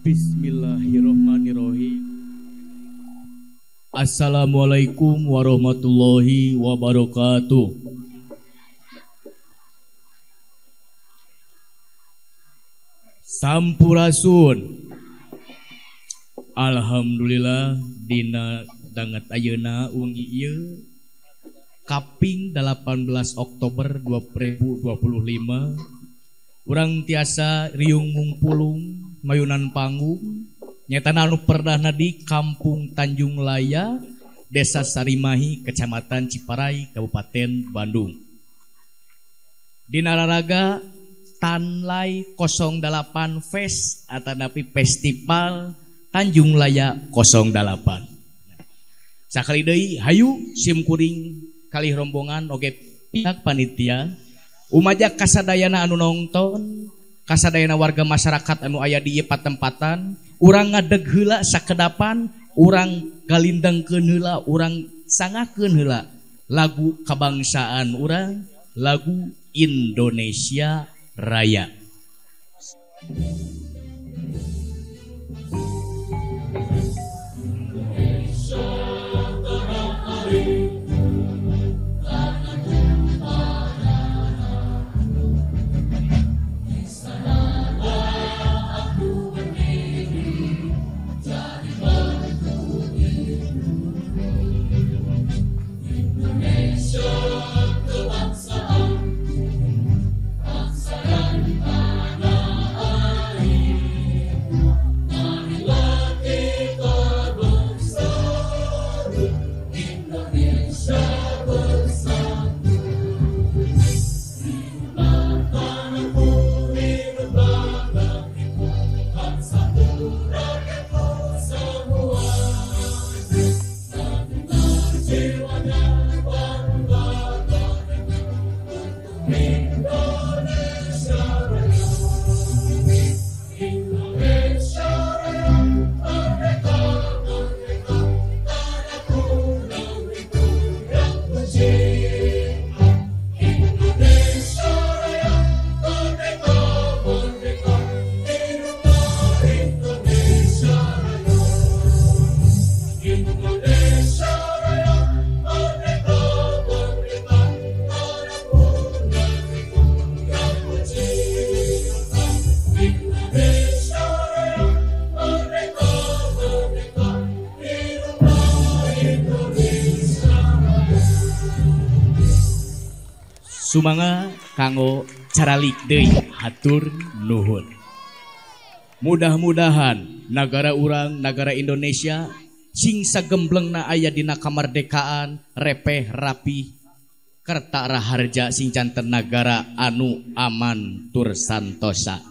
Bismillahirrahmanirrahim. Assalamualaikum warahmatullahi wabarakatuh. Sampurasun. Alhamdulillah dina danget ayeuna ungi ieu kaping 18 Oktober 2025 urang tiasa riung mungpulung mayunan panggung nyata anu perdana di Kampung Tanjung Laya, Desa Sarimahi, Kecamatan Ciparai, Kabupaten Bandung. Di nararaga Tanlay 08 Fest atanapi Festival Tanjung Laya 08. Sakali deui hayu simkuring kali rombongan oge pihak panitia umajak kasadayana anu nongton kasadayana warga masyarakat anu aya di ieu patempatan urang ngadeg heula sakedapan urang galindangkeun heula urang sangakeun heula lagu kabangsaan urang lagu Indonesia Raya. Sumangga kanggo caralik deui hatur nuhun. Mudah-mudahan negara urang negara Indonesia sing sagemblengna aya dina kamardekaan repeh rapi kerta raharja sing janten nagara anu aman tur santosa.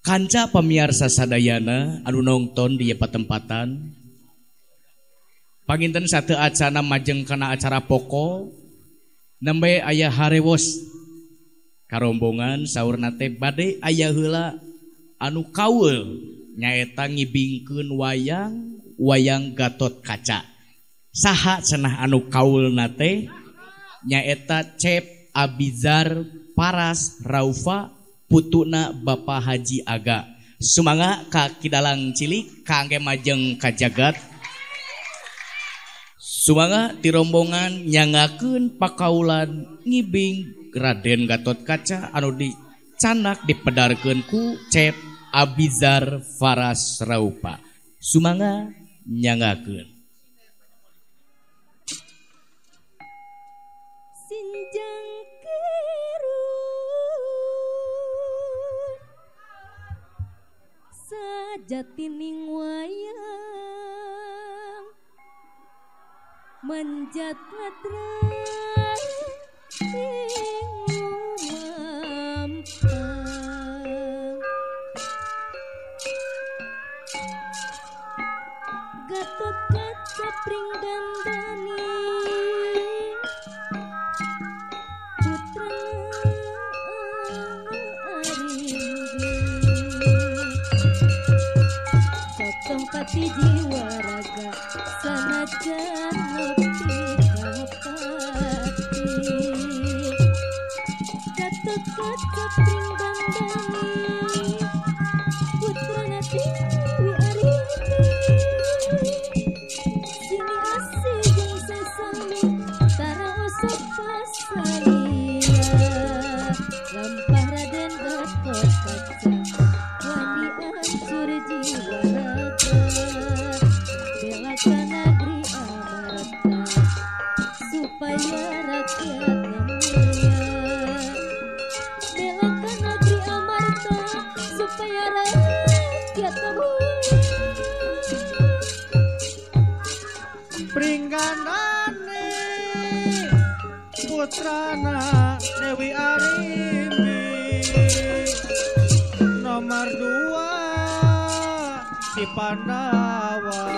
Kanca pamiarsa sadayana anu nongton di patempatan panginten sateu acana majeng kana acara pokok nembe aya harewos karombongan saurna teh bade aya heula anu kaul nyaeta ngibingkeun wayang Gatot Kaca. Saha cenah anu kaulna teh nyaeta Cep Abizar Paras Raufa putuna Bapak Haji Aga. Sumangga ka kidalang cilik kangge majeng ka jagat. Sumangga ti rombongan nyangakeun pakaulan ngibing Raden Gatot Kaca anu dicanak dipedarkeun ku Cep Abizar Faras Raupa. Sumangga nyangakeun. Sinjang kerun sajatining wayang manjat ngadrang mampang Gatot Kaca pring dandani putra arimbi sotong pati jiwa raga sanajan nepi kapati Gatot Kaca pring dandani Supasalia lampah Raden Gatotkaca wani ancur jiwa raga bela ka negeri Amarta supaya rakyatnya mulia bela ka negeri Amarta supaya rakyatnya mulia Pringganane putrana Dewi Arimbi nomor 2 di Pandawa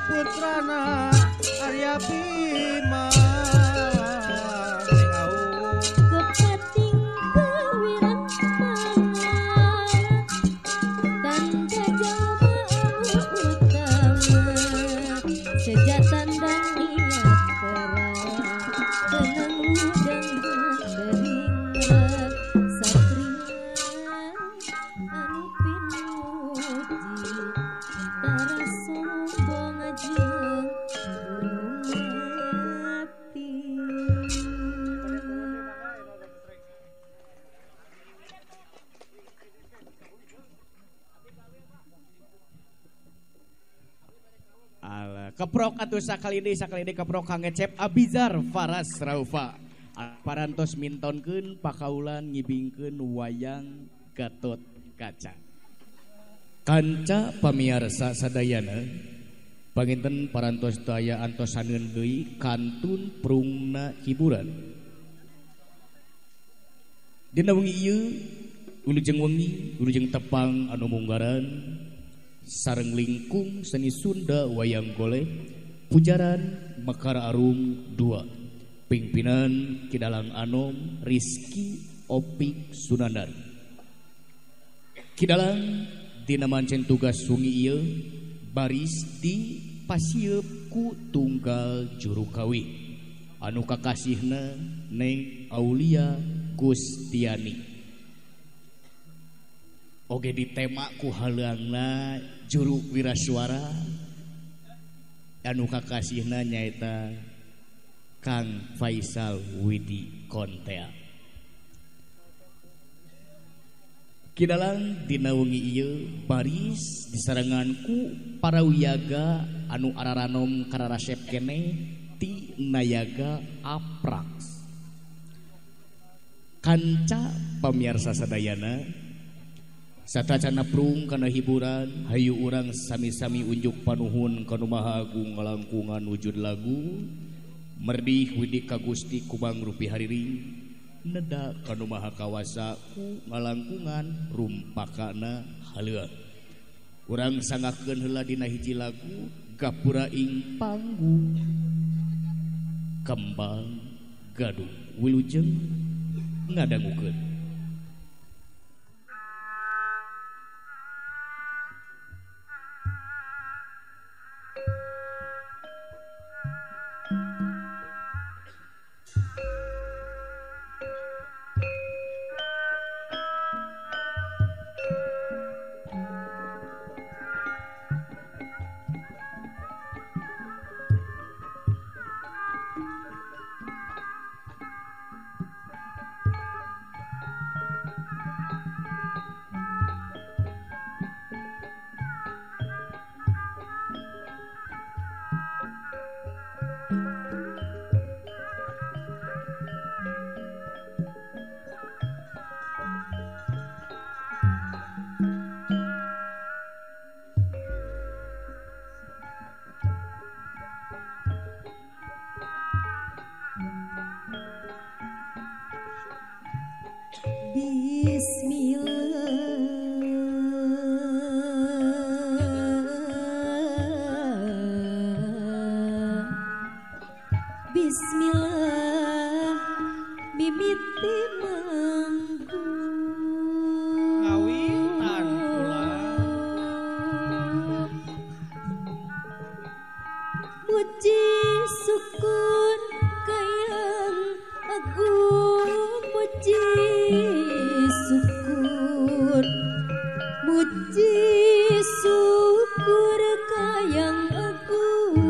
putrana Arya Bima kepating kewirang tanda jalma anu utama sejatan dan niat perang tenang udang beringat satria anu pinuji tara sombong ajeng mati. Alah, keprok atuh sakali deui keprok Kang Ecep Abizar Faras Raufa. Parantos mintonkeun pakaulan ngibingkeun wayang Gatot Kaca. Kanca pamiarsa sadayana panginten parantos daya antosaneun deui kantun prungna hiburan. Dina wengi ieu wilujeng tepang anu munggaran sareng lingkung seni Sunda wayang golek pujaran Mekar Arum 2 pimpinan Kidalang Anom Rizky Opik Sunandar Kidalang dina mancen tugas sungi ieu baris di pasieub ku tunggal juru kawi anu kakasihna Neng Aulia Gustiani oge ditema ku haleungna juru wirasuara anu kakasihna nyaeta Kang Faisal Widi Kontea. Kidalang dina wengi ieu baris disarengan ku para wiyaga anu araranom kararasep keneh ti Nayaga Apraks. Kanca pamirsa sadayana satacana prung kana hiburan hayu urang sami-sami unjuk panuhun kana Maha Agung ngalangkungan wujud lagu merdih widi ka Gusti kubang rupi hariring neda kana Maha Kawasa ku ngalangkungan rumpakana haleua urang sangakeun heula dina hiji lagu gapura ing panggung kembang gaduh wilujeng ngadangukeun. Bismillah mimiti mangku ngawitan pula muji syukur kayang agung muji syukur muji syukur kayang agung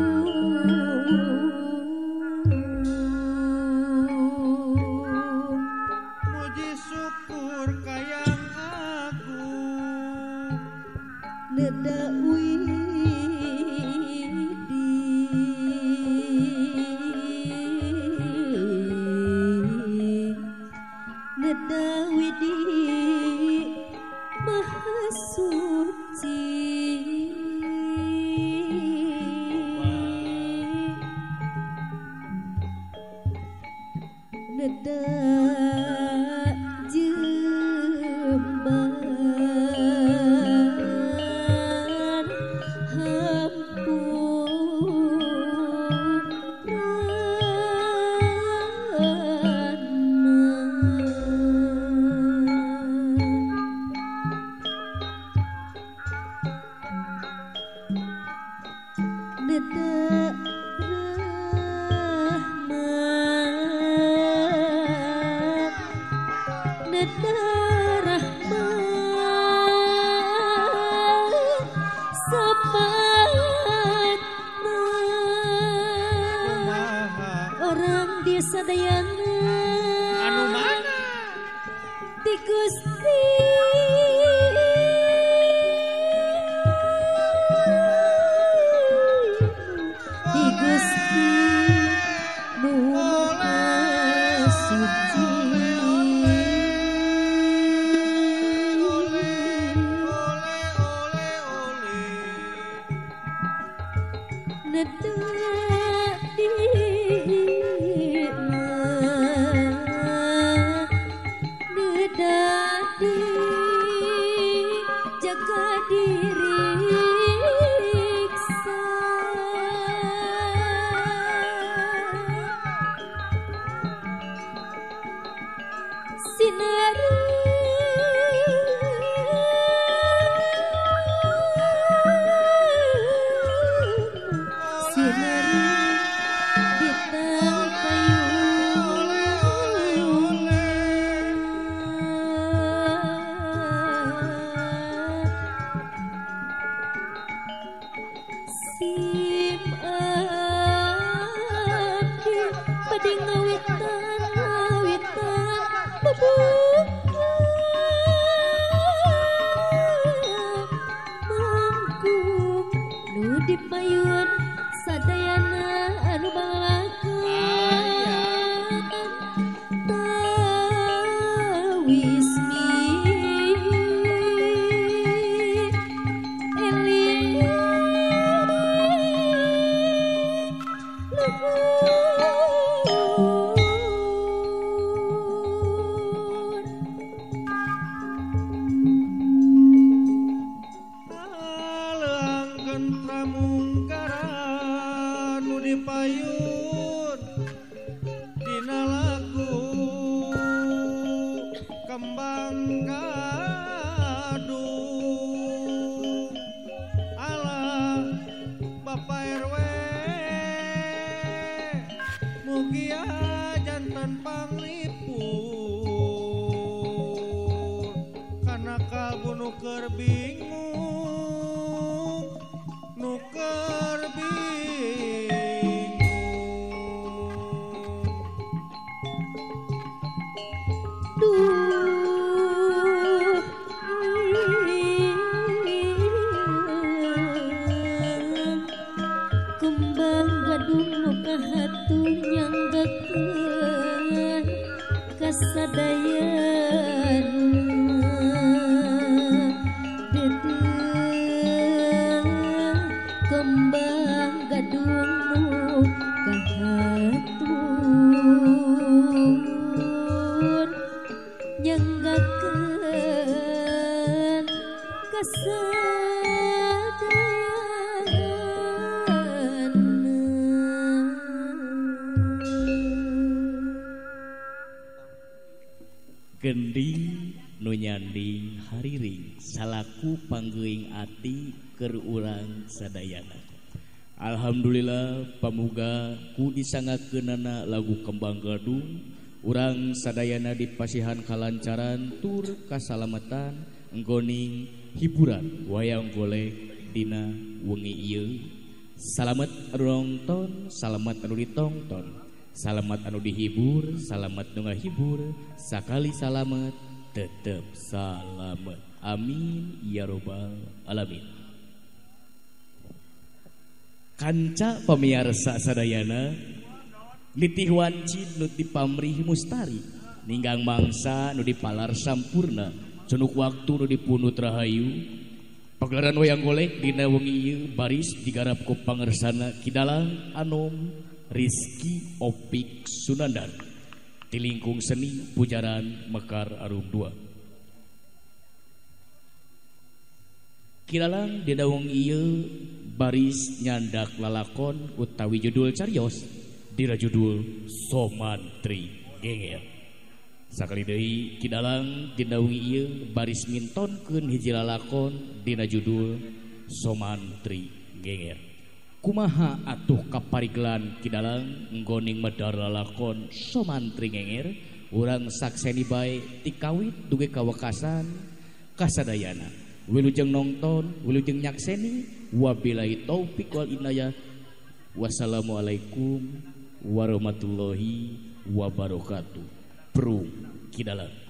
Gending nu nyanding hariring salaku panggeuing ati keur urang sadayana. Alhamdulillah pamuga ku disangakeunana lagu Kembang Gadung urang sadayana dipasihan kalancaran tur kasalamatan enggoning hiburan wayang golek dina wengi ieu. Salamet anu nongton, salamet anu ditongton, salamet anu dihibur, salamet nu ngahibur, sakali salamet tetep salamet. Amin ya robbal alamin. kanca pamiarsa sadayana nitih wancin nu dipamrih mustari ninggang mangsa nu dipalar sampurna cenuk waktu nu dipunut rahayu pagelaran wayang golek dina wengi ieu baris digarap ku pangersana Kidalang Anom Rizky Opik Sunandar di lingkung seni Pujaran Mekar Arum 2 Kidalang dina wengi ieu baris nyandak lalakon utawi judul carios dina judul Somantri Genger sakali deui Kidalang dina wengi ieu baris mintonkeun hiji lalakon dina judul Somantri Genger kumaha atuh kaparigelan Kidalang nggoning medar lalakon Somantri Genger urang sakseni bae ti kawit duge kawekasan kasadayana wilujeng nongton, wilujeng nyakseni, wabillahi taufik wal inayah. Wassalamualaikum warahmatullahi wabarakatuh. Bro Kidalang.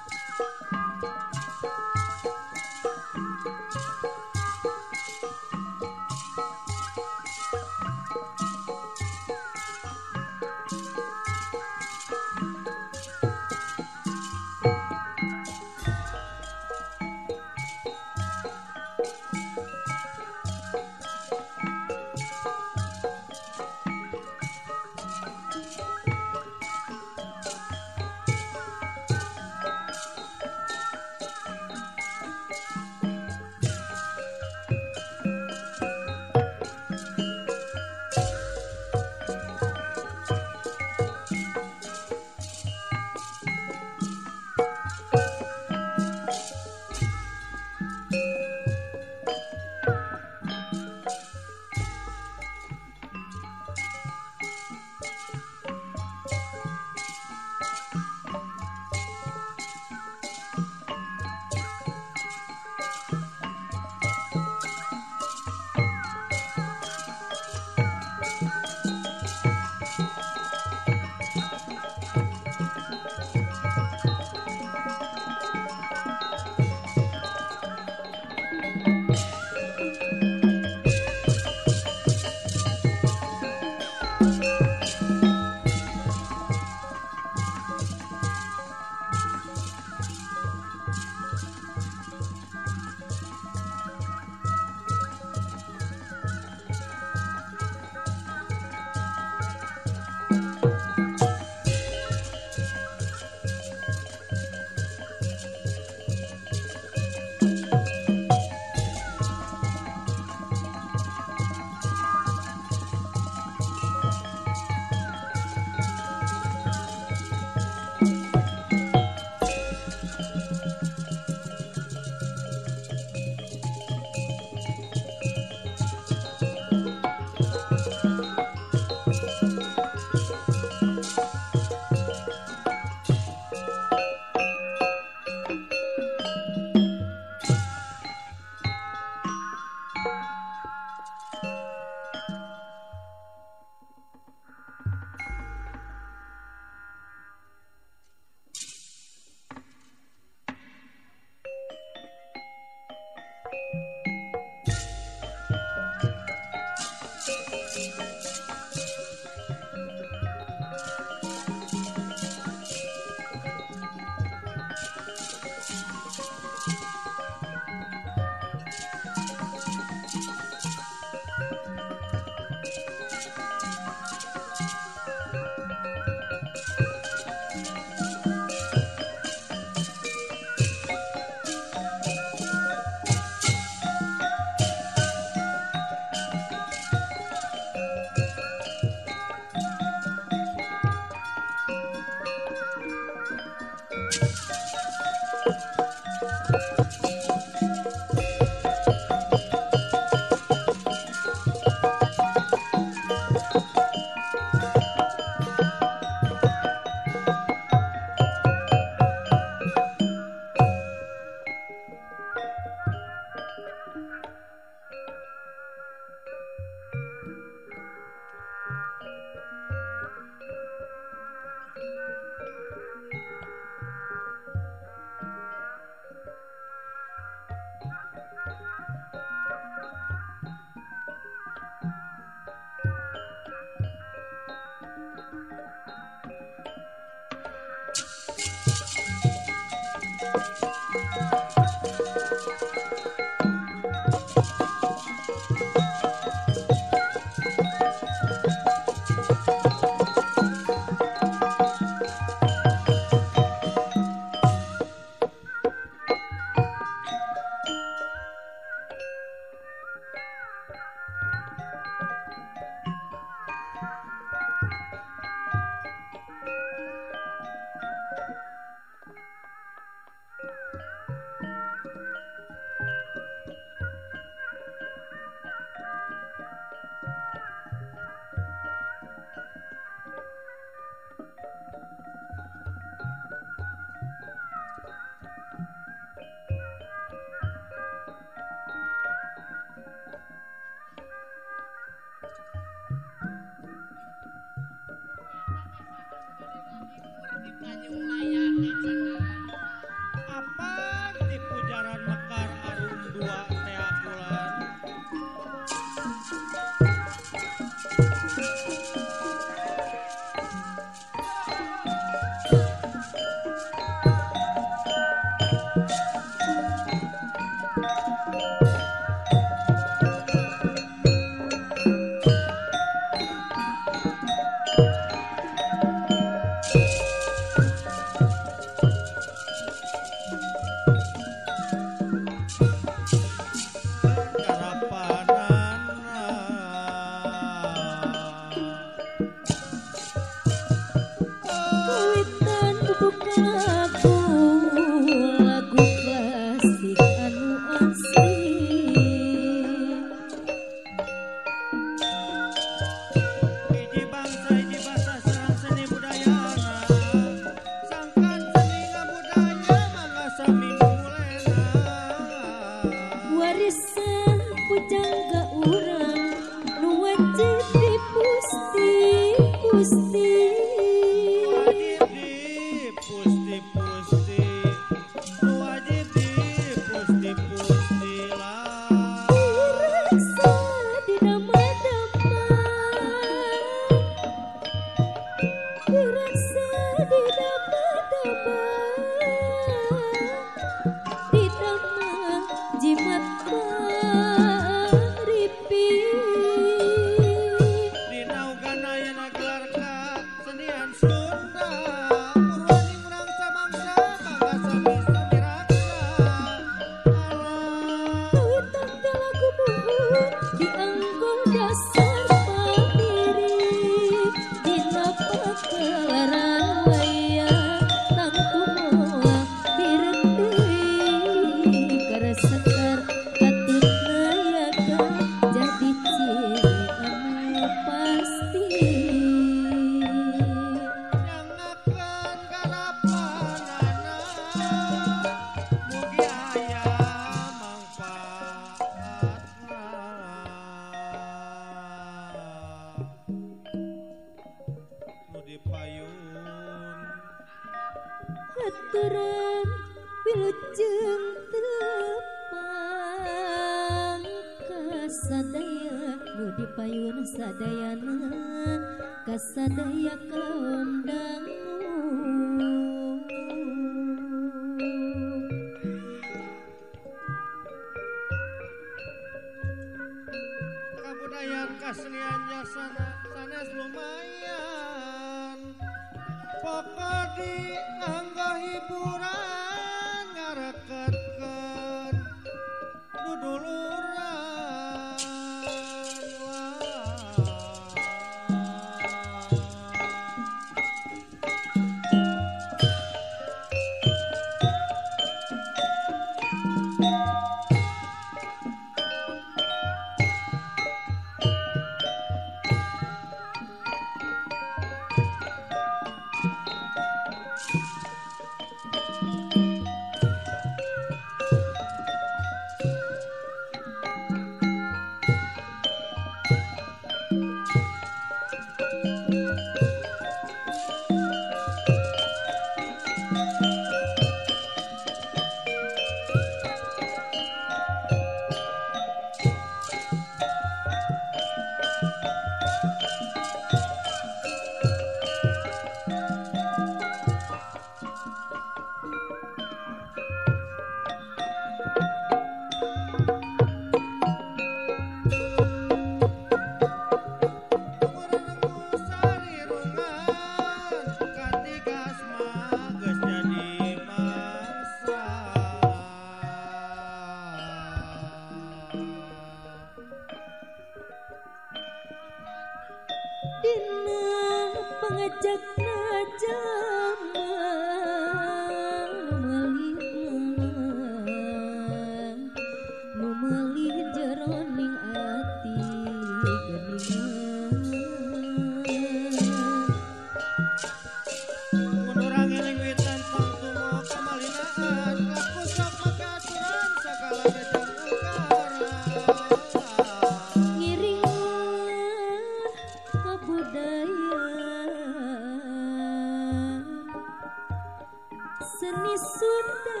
seni Sunda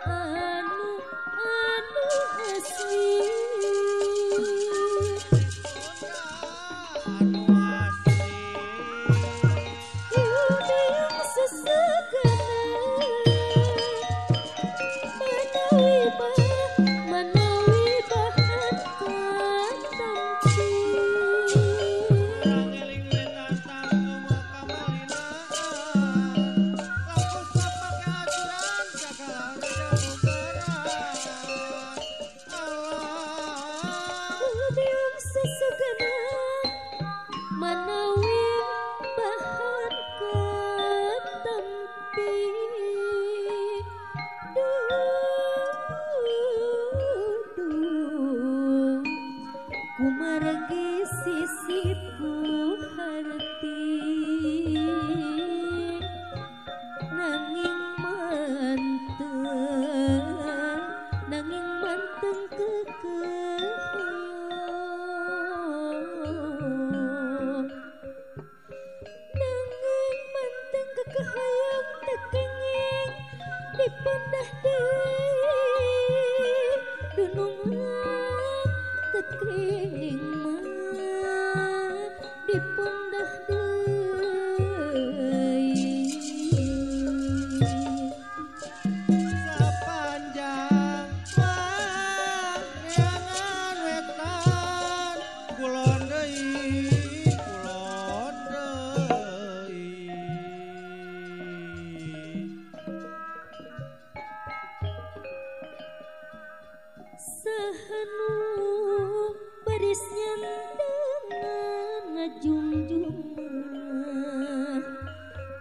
anu asli anu asli Yuding sesegana manawi bahan katampi ngeling wetan tanggung kamalinaan lampus sapake aturan cakalan jamubaran Allah Yuding sesegana manawi bahan katampi kumargi sisipku harti nanging manteng kekehayang nanging manteng kekehayang tekenging dipendah deui dunungan tekenging mah dipendah deui sapanjang panyangan wetan kulon deui kulon deui sahanu barisnya dengan ngajungjung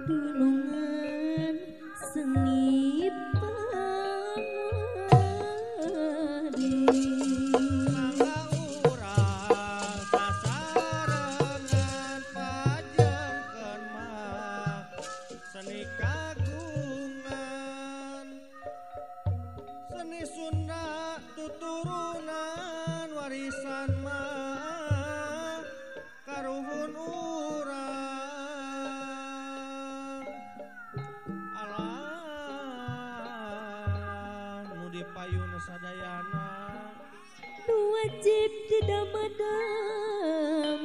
dunungan seni pangari mangga urang sasarengan pajengkeun mah seni kagungan seni Sunda tuturunan warisan mah karuhun urang alah nu dipayun sadayana nu wajib didamadam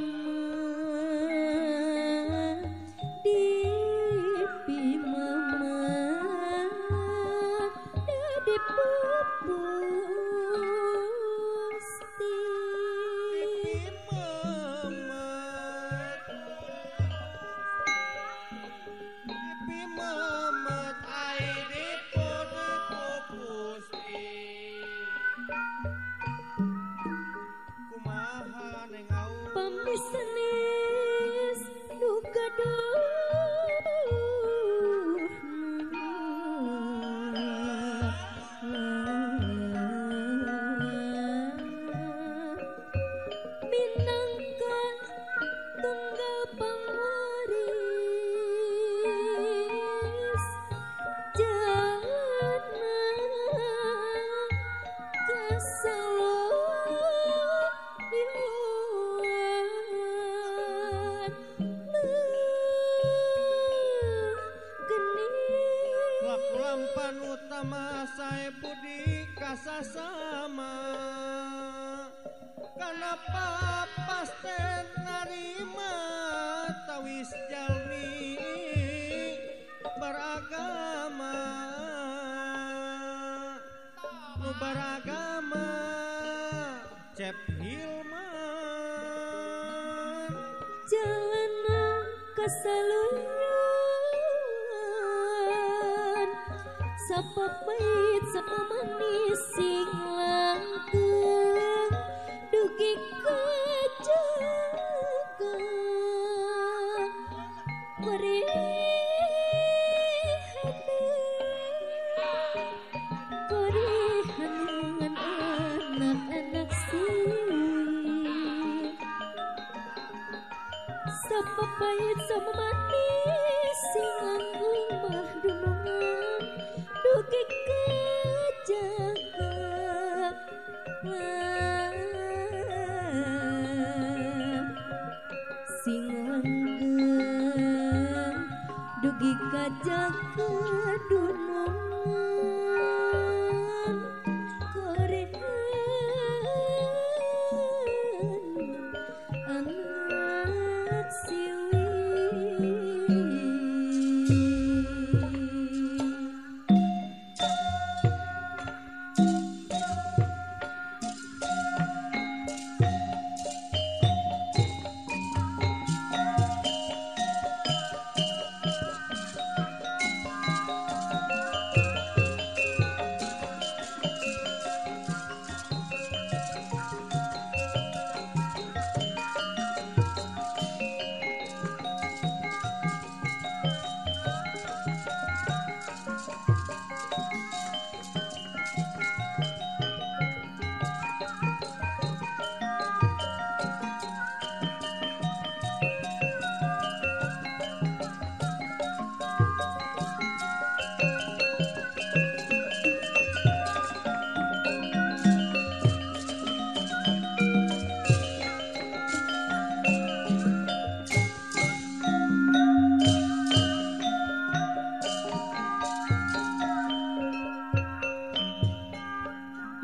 di mama di pupusti pipi memet pipi memet ai dipun pupusti kumaha neng au pambisenis nu gaduh minangka tunggal pangwaris jana kasaluan geni lampan utama sae budi kasasama kenapa pasten narima tawis jalmi beragama nu beragama cep hilman jalanan kasaluan sapa pait sapa manis sing langkung dugi kajaga korihanan anak-anak sing sapa pait sama manis sing langkung mah dunungan dugi kajaga sing langgeng dugi kajak kedunungan korehan anak siwi.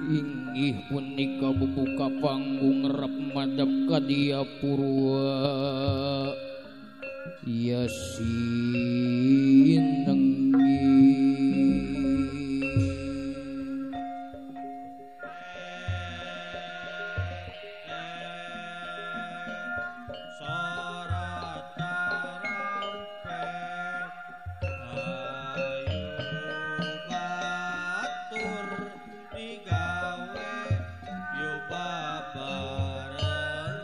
Inggih punika bubuka panggung rep madep kadia purwa Yasin Sorat tarompet ayu batur digawe yo babarengan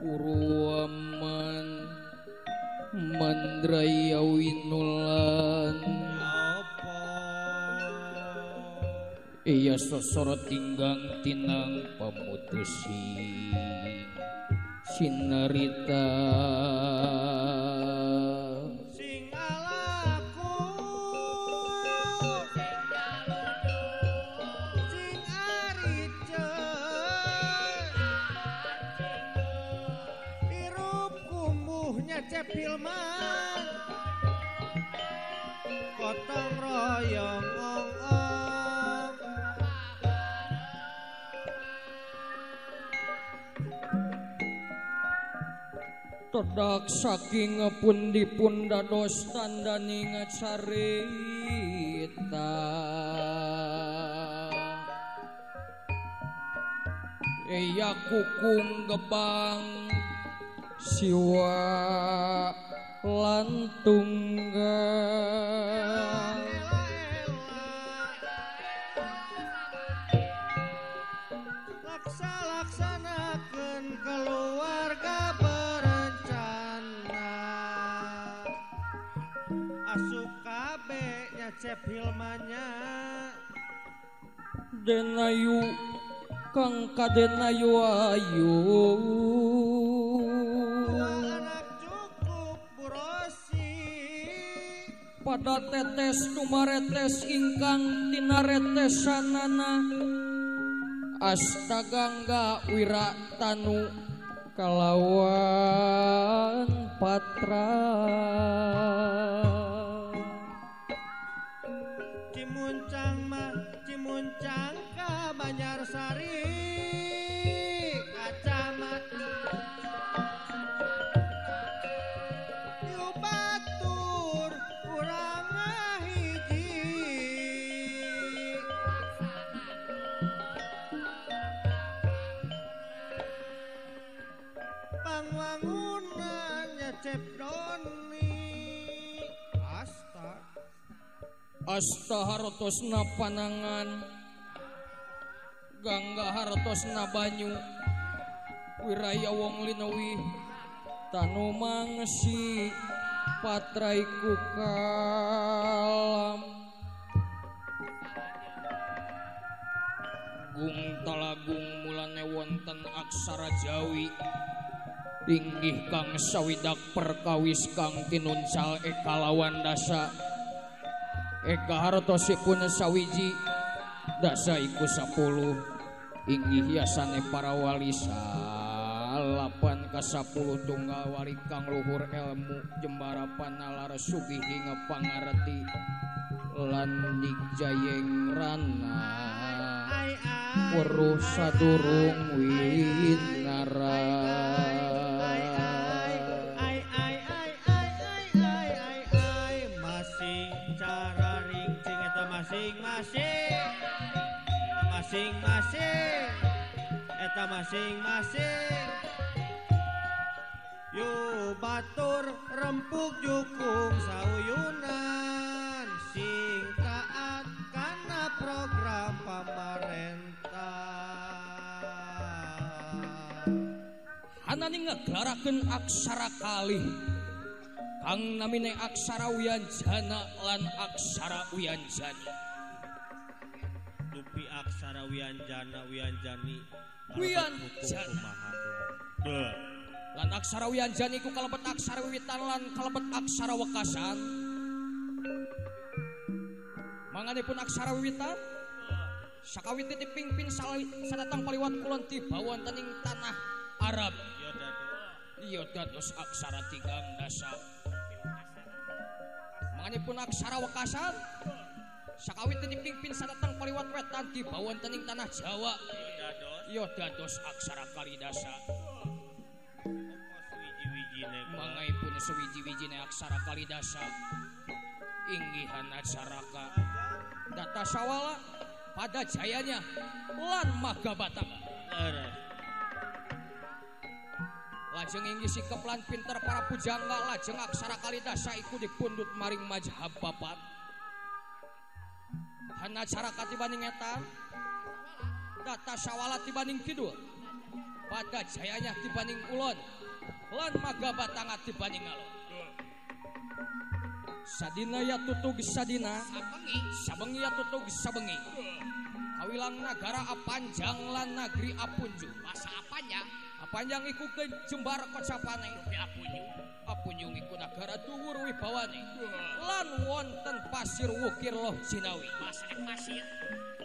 Purwaman Mandraya Winulan apa Iya sosoro tinggang tinang pamutusi Sinarita sing alaku sing ariceun irup kumbuhnya Cep Hilman gotong royong ong-ong Todak saking pundi-pun dados tandaning carita Eya kukung gebang siwa lantunggal laksanakeun keluarga berencana asup kabe nya Cep Hilmanya Denayu kang kadenayu ayu dua anak cukup burosi pada tetes numaretes ingkang tinaretesanana Astagangga Wiratanu kalawan Patra Cimuncang ka Banjarsari kacamata yu batur urang ngahiji pangwangunannya Cep Doni Asta hartosna panangan Gangga hartosna banyu Wiraya wong linawi tanu mangsi patraiku kalam Gung talagung mulane wonten aksara Jawi inggih kang sawidak perkawis kang tinuncal ekalawan dasa eka hartosipun sawiji dasa iku 10 inggih yasane para wali salapan ka 10 tunggal wari kang luhur ilmu jembara panalar sugih hingga pangarti lan dijayeng rana weruh sadurung winara masing cara ringcing eta masing-masing eta masing-masing yu batur rempuk jukung sauyunan sing taat kana program pamarentah anani ngeglarakeun aksara kalih kang namine aksara wianjana lan aksara wianjani dupi aksara wianjana wianjani wianjana lan aksara wianjani ku kalebet aksara wiwitan lan kalebet aksara wekasan manganipun aksara wiwitan sakawit dipingpin sadatang paliwat kulon tiba wonten ing tanah Arab iya dados aksara tigang dasa manganipun aksara wekasan sakawit dipingpin sadatang paliwat wetan tiba wonten ing tanah Jawa iya dados aksara kalidasa mangaipun sewiji-wijine aksara kalidasa inggihan acaraka data sawala pada jayanya lan magabataka lajeng inggih sikep lan pinter para pujangga lajeng aksara kalidasa iku dipundhut maring mazhab papat hana caraka tibanding etan data sawala tibanding kidul pada jayanya tibanding ulon lan magabatanga tibanding alon sadina ya tutug sadina sabengi ya tutug sabengi kawilang nagara apanjang lan nagri apunju masa apanjang iku ke jembar kocapane apunju iku nagara dhuwur wibawane lan wonten pasir wukir loh jinawi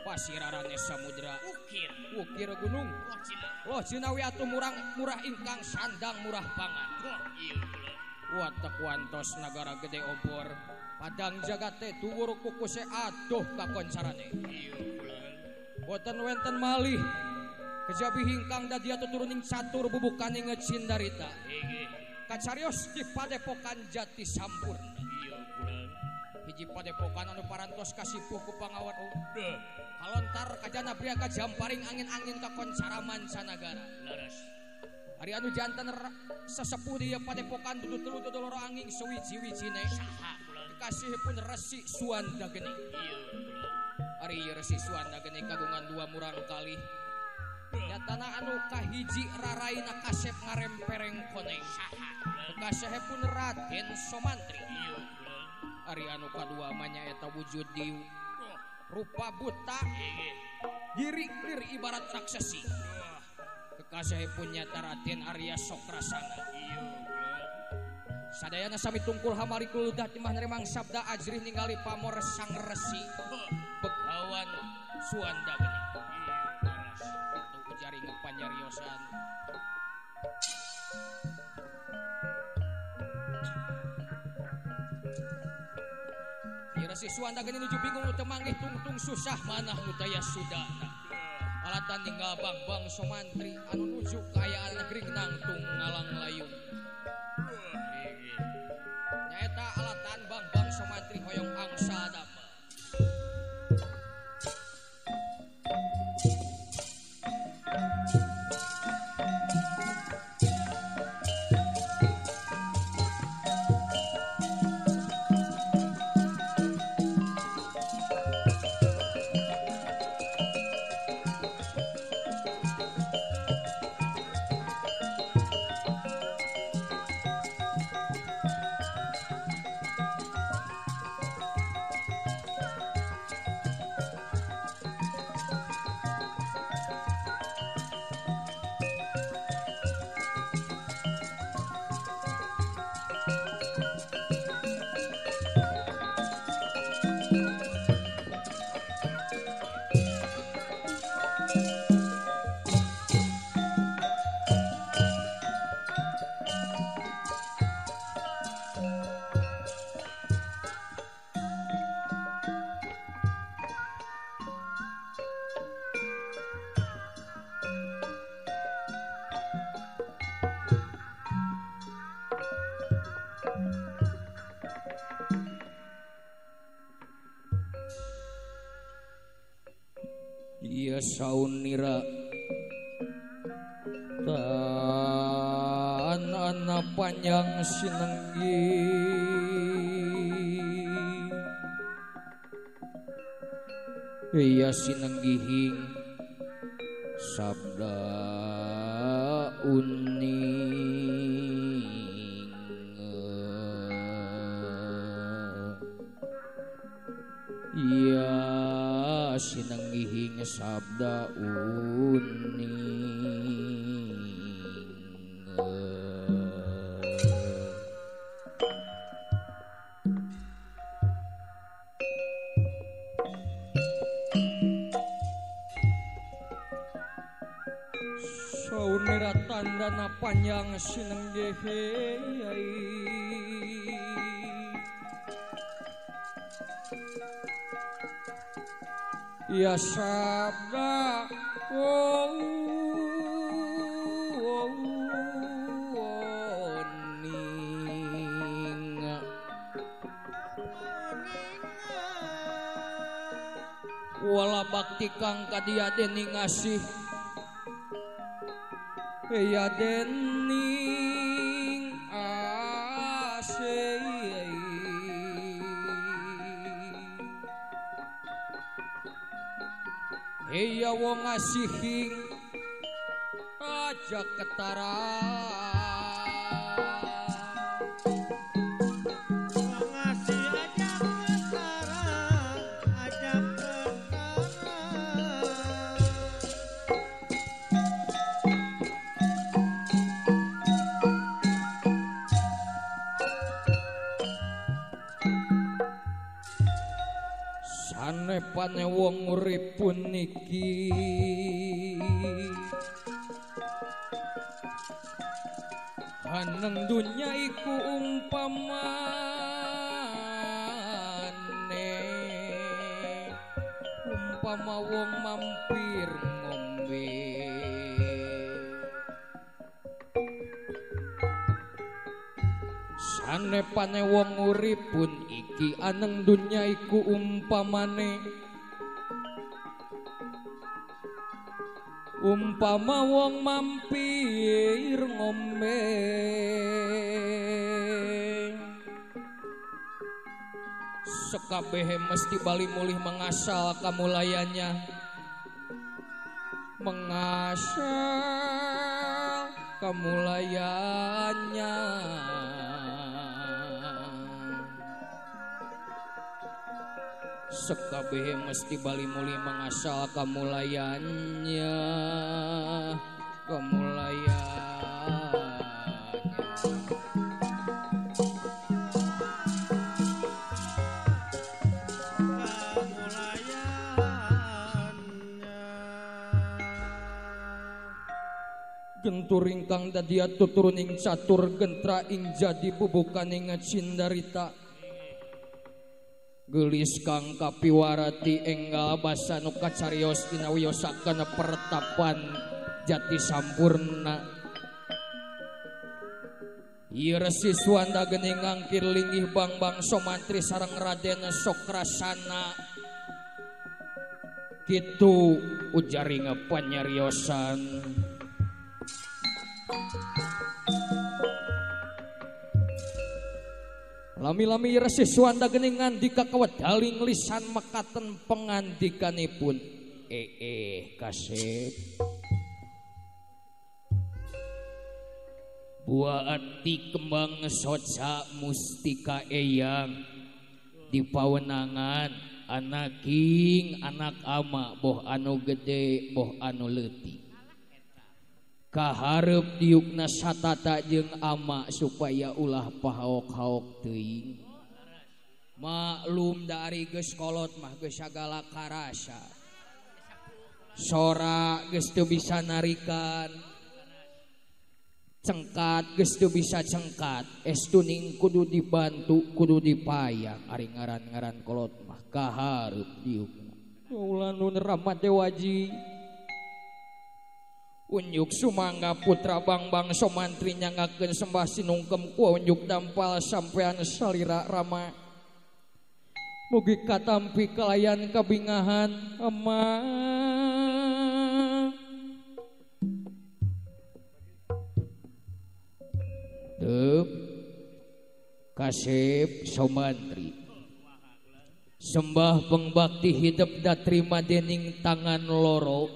pasirarane samudra wukir gunung loh jinawi atuh murah ingkang sandang murah pangan watek wantos nagara gede obor padang jagate dhuwur kukuse aduh kakoncarane boten wenten malih kejabi hingkang dadi turuning catur bubukaning ngecindarita kacarios di padepokan jati sampurna hiji padepokan anu parantos kasipuh ku pangawat kalontar kajana pria kajamparing angin-angin kakoncara mancanagara hari anu jantan sesepuh dia padepokan dudu telu angin sewiji-wijine kasih pun Resi Suwanda Geni hari Resi Suwanda Geni kagungan 2 murang kali nyatana anu kahiji raraina kasep ngarempereng koneng kasih pun Raden Somantri hari anu kadua manya eta wujud di rupa buta girik-lir ibarat raksasi kekasih punya Raden Arya Sokrasana sadayana sami tungkul hamari kuludah timah neremang sabda ajrih ningali pamor sang resi begawan Suwanda Geni tunggu jaring panjariosan Resi Suwanda Geni nuju bingung nu teu manggih tungtung susah manah nu daya sudana alatan tinggal bang Somantri anu nuju kaayaan negeri nangtung ngalang layung nyaeta alatan bang Somantri hoyong angsa dama saunira tanana panjang sinenggi iya sinenggihing sabda uning iya sinenggihing sabda uning saunira tandana panjang sinenggihing ya sabda oning wala bakti kang kadia dening ngasih ya dening asih iya wong ngasihing aja ketara ngasih aja ketara aja sanepane wong urip puniki haneng dunya iku umpama wong mampir ngombe sanepane wong urip pun iki aneng dunya iku umpama wong mampir ngombe sekabehe mesti bali mulih mengasal kamulayannya sekabehe mesti bali muli mengasal kamulayannya gentur ingkang dadi tuturuning catur gentra ing jadi bubukaning cindarita gelis kang kapiwarati enggal basa nu kacarios dina wiyosakeun pertapan jati sampurna ieu resi Suwanda geuning ngangkir linggih Bang Somantri sareng Raden Sokrasana kitu ujaring panyariosan lami-lami Resi Suwanda geuning ngandika kawedaling lisan mekaten pangandikanipun kasep buah ati kembang soca mustika eyang di pawenangan anak king anak ama boh anu gede boh anu leutik kaharep diukna satata jeung ama supaya ulah pahaok-haok teuing maklum dari geus kolot mah geus sagala karasa sora geus teu bisa narikan cengkat geus teu bisa cengkat estuning kudu dibantu kudu dipayang ari ngaran-ngaran kolot mah kaharep diukna ulah nun rahmat dewaji unjuk sumangga putra Bang Somantri nyangakeun sembah sinungkem ku unjuk dampal sampean salira rama mugi katampi kelayan kabingahan emak Dep Kasep Somantri sembah pengbakti hidup datrima dening tangan loro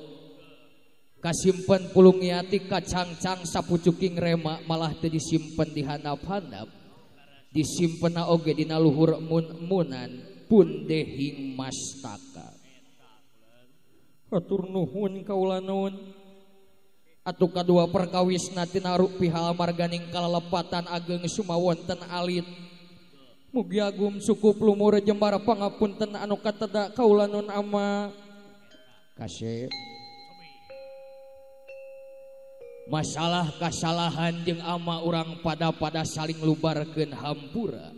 kasimpen pulung yati kacangcang sapucuking rema malah teu disimpen di handap-handap disimpena oge dina luhur munan pun dehing mastaka atur nuhun kaula nuhun atuh kadua perkawisna tina rupiah marganing kalalepatan ageng sumawonten alit mugi agum cukup lumur jembar pangapunten anu kateda kaula nun ama kasep masalah kasalahan jeung ama urang pada saling lubarkeun hampura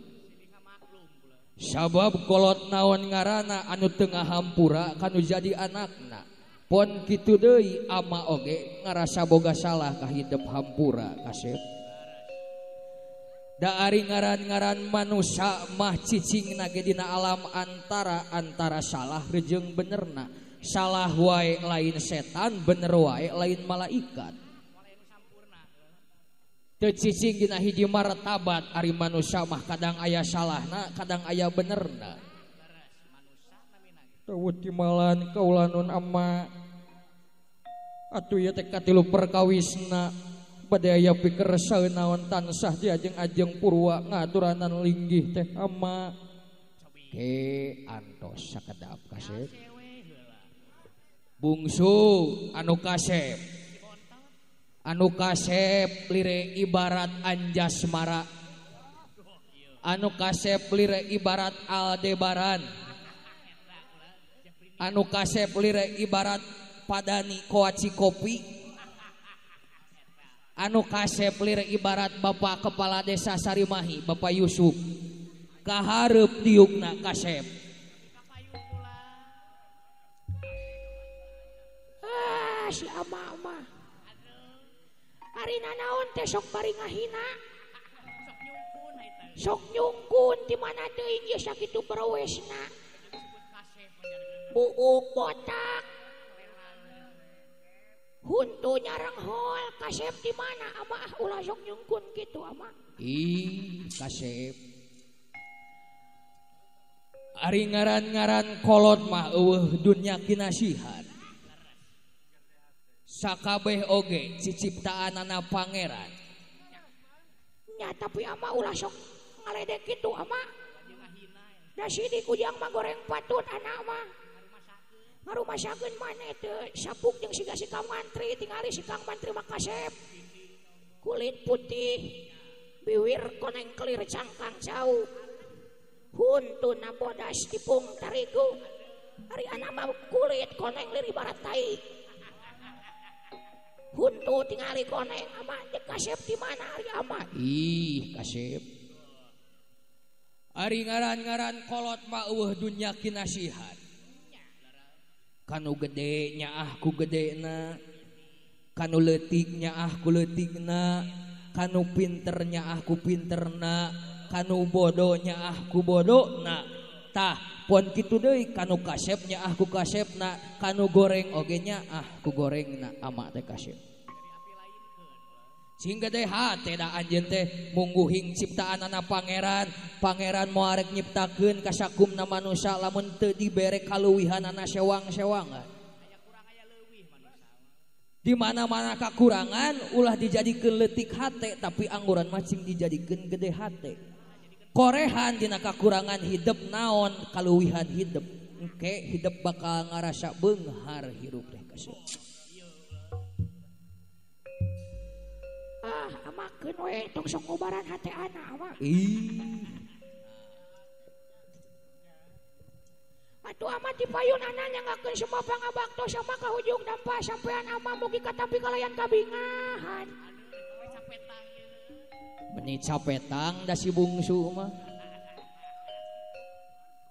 sabab kolot naon ngaranna anu tengah hampura kanu jadi anakna pon kitu deui ama oge ngarasa boga salah ka hidup hampura kasep da ari ngaran-ngaran manusia mah cicingna ge dina alam antara salah jeung benerna salah wae lain setan bener wae lain malaikat teu cicing dina hiji martabat ari manusia mah kadang aya salahna kadang aya benerna tawut timalan kaula nun amma atuh ieu teh katilu perkawisna bade aya pikeun saeunaon tansah jeung ajeng purwa ngaturanan linggih teh amma ke antos sakedap kasep bungsu anu kasep lire ibarat Anjasmara anu kasep lire ibarat Aldebaran anu kasep lire ibarat Padani Koaci Kopi anu kasep lire ibarat Bapak Kepala Desa Sarimahi Bapak Yusuf kahareup diukna kasep si ama Arina naon teh sok bari ngahina sok nyungkun di mana teuing geus sakitu berawesna buuk botak huntu nyarang hol kasep di mana ama ulah sok nyungkun kitu ama ih kasep ari ngaran-ngaran kolot mah eueuh dunya kinasihan sakabeh oge ciciptaanana pangeran nya tapi ama ulah sok ngaledek kitu ama da sidi kujang mah goreng patut anak mah ngarumasakeun maneh teu sapuk jeung siga si Kang Mantri tingali si Kang Mantri mah kasep kulit putih biwir koneng kelir cangkang jauh huntuna bodas tipung tarigu ari anak mah kulit koneng lir ibarat tai huntu tingali koneng ama jeung kasep di mana ari ama ih kasep ari ngaran-ngaran kolot mah eueuh dunya kinasihan kanu gede nyaah ku gedena kanu leutik nyaah ku leutikna kanu pinter nyaah ku pinterna kanu bodoh nyaah ku bodona tah pon kitu deui kanu kasep nyaah ku kasepna kanu goreng oge nyaah ku gorengna ama teh kasep sehingga deh hate da anjeun teh mungguhing ciptaanana pangeran moal arek nyiptakeun kasakumna manusia lamun teu dibere kaluwihanana sewang-sewangan di mana-mana kakurangan ulah dijadikeun leutik hate tapi angguran macing dijadikeun gede hate korehan dina kakurangan hidup naon kaluwihan hidup engke hidup bakal ngarasa beunghar hirup teh kasep amakeun we tong sok ngobaran hate anak ama atuh ama ti payunana nyangakeun semua pangabakto sama ka hujung dampa sampean ama mugi katampi kalayan kabingahan meni capetang da si bungsu mah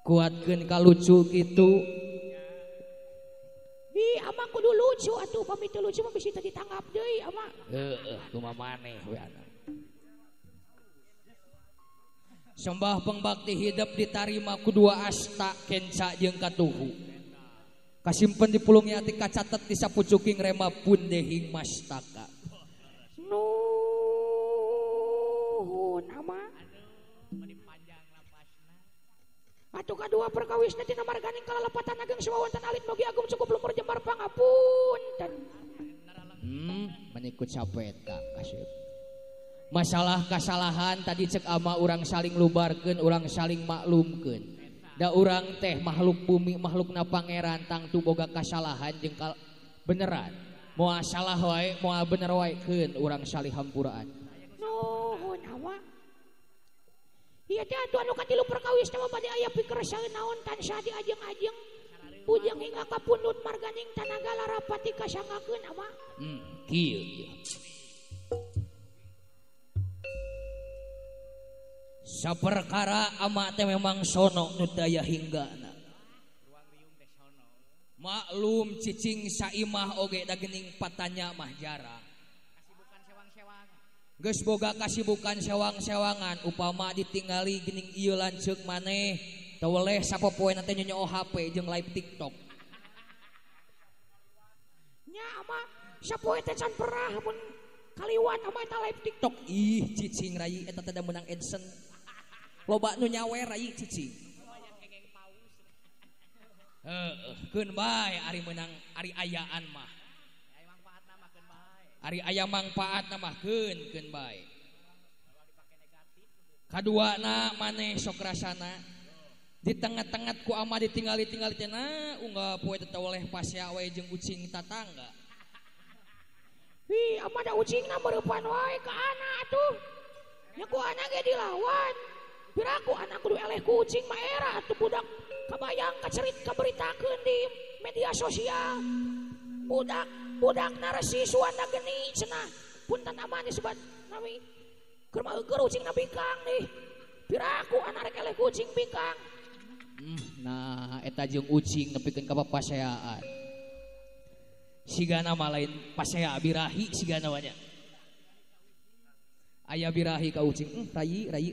kuatkeun kalucu kitu ama kudu lucu atuh pami teu lucu mah bisi teu ditanggap deui ama kumaha maneh we anak Sembah pengbakti hidup ditarima kedua asta kenca jeung katuhu. Kasimpen di pulungnya ati kacatet di sapucuking rema pun dehing mastaka. Nuhun ama. Atuh kadua perkawisna tina marganing kalalepatan ageng sewawonten alit mugi agung cukup lumur jembar pangapunten. Menikut sapeta kasih. Masalah kesalahan tadi cek ama urang saling lubarkeun, urang saling maklumkeun. Da urang teh makhluk bumi, makhlukna pangeran tangtu boga kasalahan jeung beneran. Moal salah wae, moal bener wae keun urang salih hampuraan. Nuhun ama. Ieu teh atuh anu katilu perkawisna mah bade aya pikeresaeun naon tansah diajeng-ajeng. Bujang hingga ka pundut marganing tanaga larapati kasangakeun ama. Kieu. Saperkara ama teh memang sono nu daya hinggana. Maklum cicing saimah oge da geuning patanya mah jarang. Geus boga kasibukan sewang-sewangan upama ditinggali geuning ieu lanceuk maneh teu weleh sapopoena teh nyonyo HP jeung live TikTok. Nya ama sapoe teh can perah mun kaliwat ama eta live TikTok. Ih cicing rai eta teh da meunang AdSense. Loba nu nyawer rai cicing. Keun bae ari meunang ari ayaan mah. Ari aya mangpaatna mah keun bae. Kaduana maneh sok rasana di tengah-tengah ku ama ditinggali-tinggali teh na unggah poe teh oleh pasea we jeung ucing tatangga. Ih, ama da ucingna meurepan wae ka anak atuh. Nya ku anak ge dilawan. Piraku anak kudu eleh ku ucing mah era atuh budak kabayang kacerit kaberitakeun di media sosial. Budak narasi suanda geni cenah punten amani sebat nami keur maeukeur ucingna bingkang nih. Piraku anak rek eleh ku ucing bingkang. Nah eta jeung ucing nepikeun ka papaseaan. Sigana mah lain pasea birahi sigana nya. Aya birahi ka ucing, rai.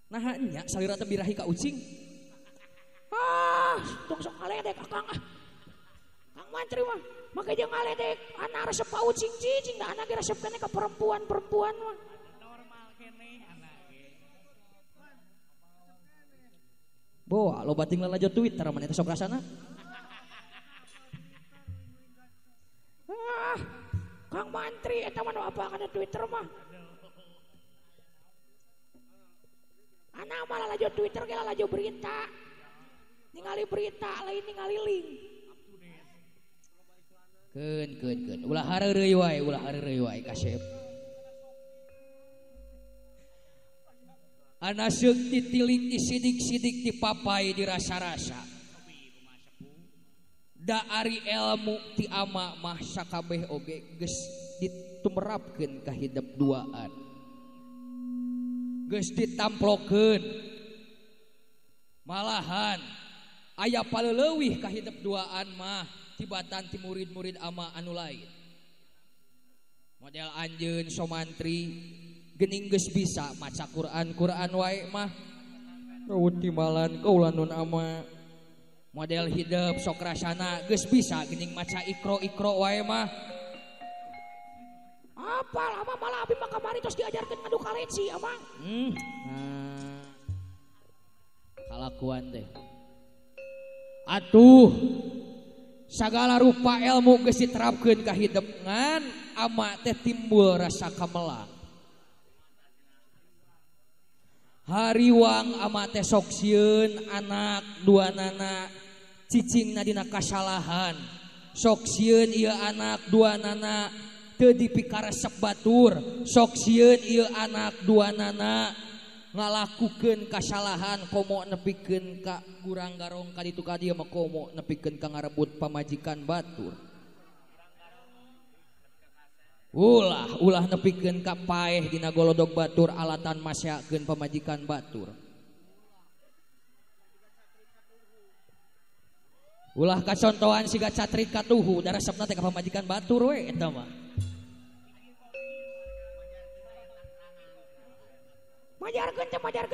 Nah nya salira teh birahi ka ucing. Tong sok ngaledek akang ah. Kang Mantri mah make jeung ngaledek anak resep ka ucing cicing da anak ge resep keneh ka perempuan mah. Normal keneh anak ge. Boa loba tinggal aja Twitter mana eta sok rasana. Kang Mantri eta mah nu apa kana Twitter mah. Anak malah lajo Twitter ge lajo berita. Ningali berita lain ningali link. Keun. Ulah hareureui wae kasep. Anaseuk titilik disidik-sidik dipapai dirasa-rasa. Da ari ilmu ti ama mah sakabeh oge geus ditumerapkeun ka hidup duaan. Geus ditamplokeun. Malahan aya paleleuwih ka hidup duaan mah tibatan ti murid-murid ama anu lain. Model anjeun somantri geuning geus bisa maca Quran wae mah rawuh timalan kaula nun ama. Model hidup sok rasana geus bisa geuning maca ikro wae mah. Apa lama malah abi mah kamari tos diajarkeun ngadu kaleci amang. Kalakuan teh. Atuh sagala rupa ilmu geus diterapkeun ka hidup ngan ama teh timbul rasa kamelang. Hariwang ama teh sok sieun anak duanana cicingna dina kasalahan. Sok sieun ieu anak duanana teu dipikaresep batur. Sok sieun ieu anak duanana ngalakukeun kasalahan komo nepikeun ka gurang garong ka ditu ka dieu mah komo nepikeun ka ngarebut pamajikan batur. Ulah nepikeun ka paeh dina golodog batur alatan masyakeun pamajikan batur. Ulah kacontohan siga catrik katuhu da resepna teh ka pamajikan batur we eta mah. Majarkeun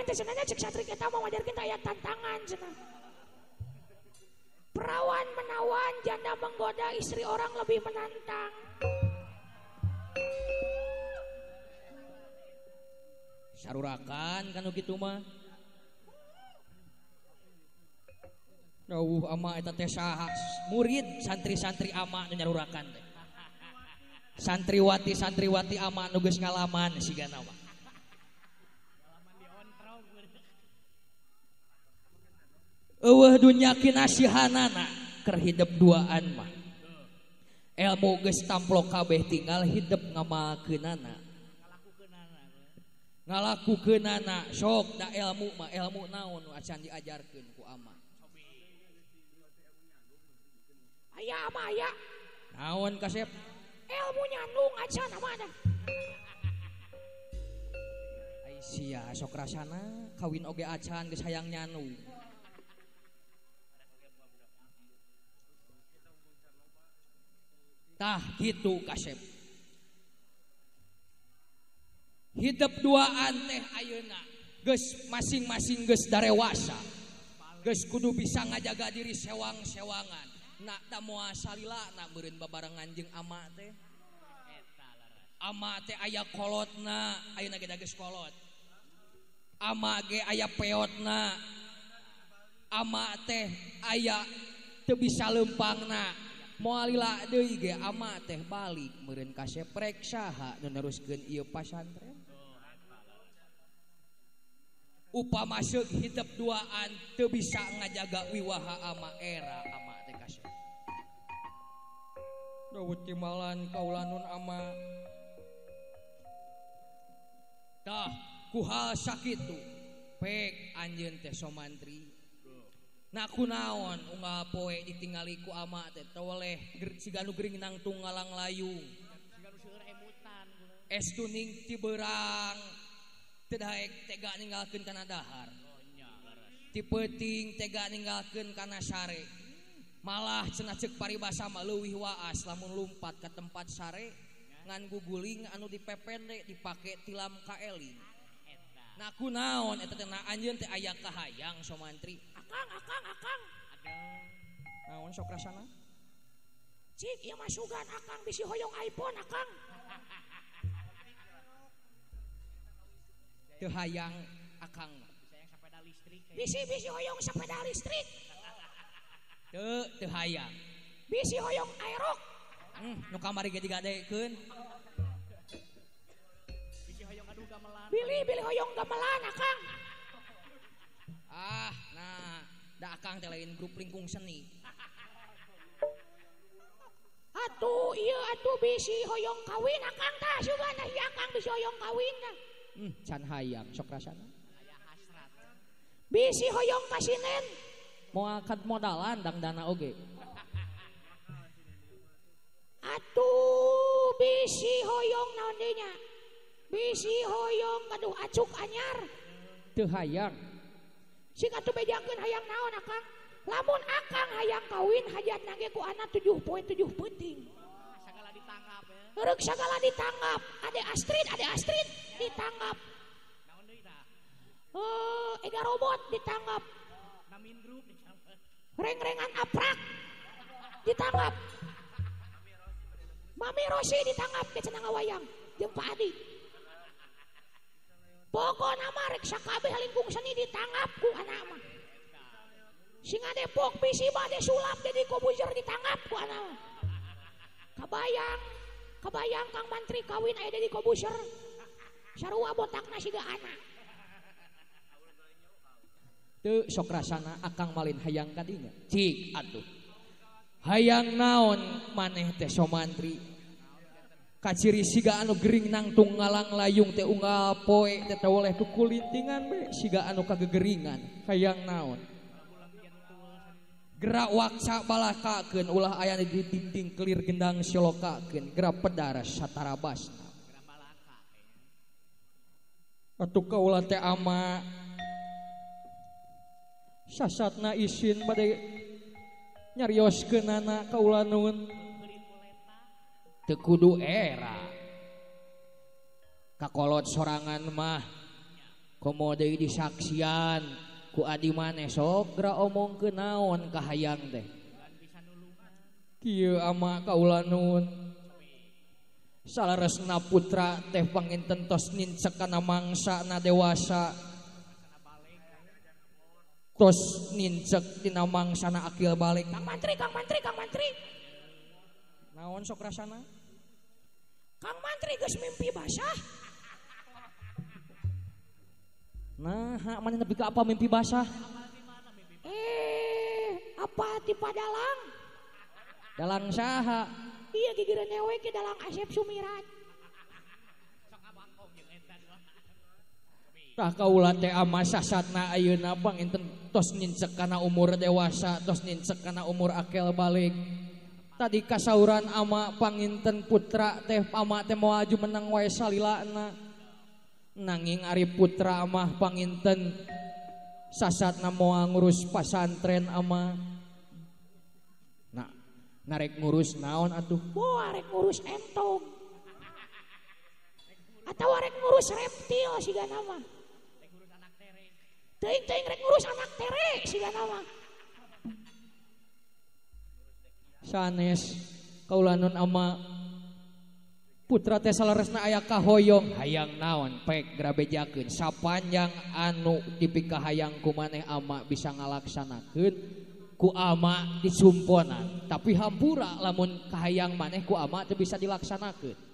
teh sebenarnya cek satrik eta mah majarkeun teh aya tantangan cenah. Perawan menawan, janda menggoda, istri orang lebih menantang. Sarurakan kanu kitu mah. Dawuh ama eta teh saha? Murid santri-santri ama nu nyarurakan teh. Santriwati ama nu geus ngalaman sigana mah. Eueuh dunya kinasihanana keur hidup duaan mah. Ilmu geus tamplok kabeh tinggal hidup ngamakeunana. Ngalakukeunana sok da ilmu mah ilmu naon nu acan diajarkeun ku ama. Aya ama aya. Naon kasep? Ilmu nyandung acan ama ada. Ai sia sok rasana kawin oge acan geus hayang nyanu. Tah gitu kasep. Hidup duaan teh ayeuna geus masing-masing geus darewasa. Geus kudu bisa ngajaga diri sewang-sewangan. Nak da moal salilana meureun babarengan jeung ama teh. Ama teh aya kolotna, ayeuna ge da geus kolot. Ama ge aya peotna. Ama teh aya teu bisa leumpangna. Moal lila deui ge ama teh balik meureun ka seprek saha nu neruskeun ieu pasantren. Upama seug hidup duaan teu bisa ngajaga wiwaha ama era ama teh kasep. Dawud timalan kaulanun ama. Tah ku hal sakitu pek anjeun teh somantri. Nah kunaon unggal poe ditingali ku ama teh toleh siga nu gering nang tunggalang layung. Siga nu seueur emutan. Estuning ti beurang teu daek tega ninggalkeun kana dahar. Ti peuting tega ninggalkeun kana sare. Malah cenah ceuk paribasa mah leuwih waas lamun lumpat ka tempat sare ngan guguling anu dipepende dipake tilam ka eling. Nah kunaon eta teh anjeun teh aya kahayang somantri. Akang. Naon sok rasana? Cik ieu mah sugan akang bisi hoyong iPhone akang. Teu hayang akang. Bisi hoyong sepeda listrik. Teu hayang. Bisi hoyong aerok. Nu kamari ge digadekeun. Bili hoyong gamelan akang. Ah, nah, da akang teh lain grup lingkung seni. Atuh bisi hoyong kawin akang tah sugan ieu akang bisi hoyong kawin tah. Can hayang sok rasana. Bisi hoyong kasinen. Moal kad modalan dangdana oge. Atuh bisi hoyong naon deui nya? Bisi hoyong kaduh acuk anyar. Teu hayang. Sing atuh bejakeun hayang naon akang? Lamun akang hayang kawin hajatna ge ku anak 7.7 peuting. Sagala ditangkap ya. Heureuh sagala ditangkap. Ade Astrid ditangkap. Naon deui tah? Ega robot ditangkap. Namin grup ditangkap. Reng-rengan aprak ditangkap. Mami Rosi ditangkap ke cenah ngawayang jeung Pak Adi. Pokona mah rek sakabeh lingkung seni ditangkap ku anak mah. Singa Depok bisi bade sulap jadi kobuzer ditangkap ku anak mah. Kabayang Kang Mantri kawin aya jadi kobuzer. Sarua botakna siga anak. Teu sok rasana akang malin hayang ka dinya. Cik atuh. Hayang naon maneh teh somantri? Kaciri siga anu gering nang tunggalang layung teh unggal poe teh oleh kukulintingan be siga anu kagegeringan hayang naon gerak waksa balakakeun ulah aya di dinding kelir gendang silokakeun gerak pedaras satarabasna atuh kaula teh ama sasatna isin bade nyarioskeunana kaula nuhun teu kudu era kakolot sorangan mah komo deui disaksian ku adi maneh sok gra omongkeun naon ka hayang teh. Kieu ama kaula nuhun. Salaresna putra teh panginten tos nincek kana mangsana dewasa. Tos nincek tina mangsana akil balik. Kang Mantri, Kang Mantri, Kang Mantri. Naon sok rasana? Kang Mantri geus mimpi basah. Nah, mana nepi ka apa mimpi basah? Apa ti padalang? Dalang saha? Iya gigireun ewe ke dalang Asep Sumirat. Tah kaula teh ama sasatna ayeuna panginten tos nincek kana umur dewasa, tos nincek kana umur akel balik. Tadi kasauran ama panginten putra teh ama teh moal aju menang wae salilana. Nanging ari putra mah panginten sasatna moal ngurus pasantren ama. Nah, narek ngurus naon atuh? Arek ngurus entong. Atau arek ngurus reptil siga nama. Teuing rek ngurus anak tere siga nama. Sanes kaula nun ama putra teh salaresna aya kahoyong hayang naon pek grabejakeun sapanjang anu tipika hayang ku maneh ama bisa ngalaksanakeun ku ama disumponan tapi hampura lamun kahayang maneh ku ama teu bisa dilaksanakeun.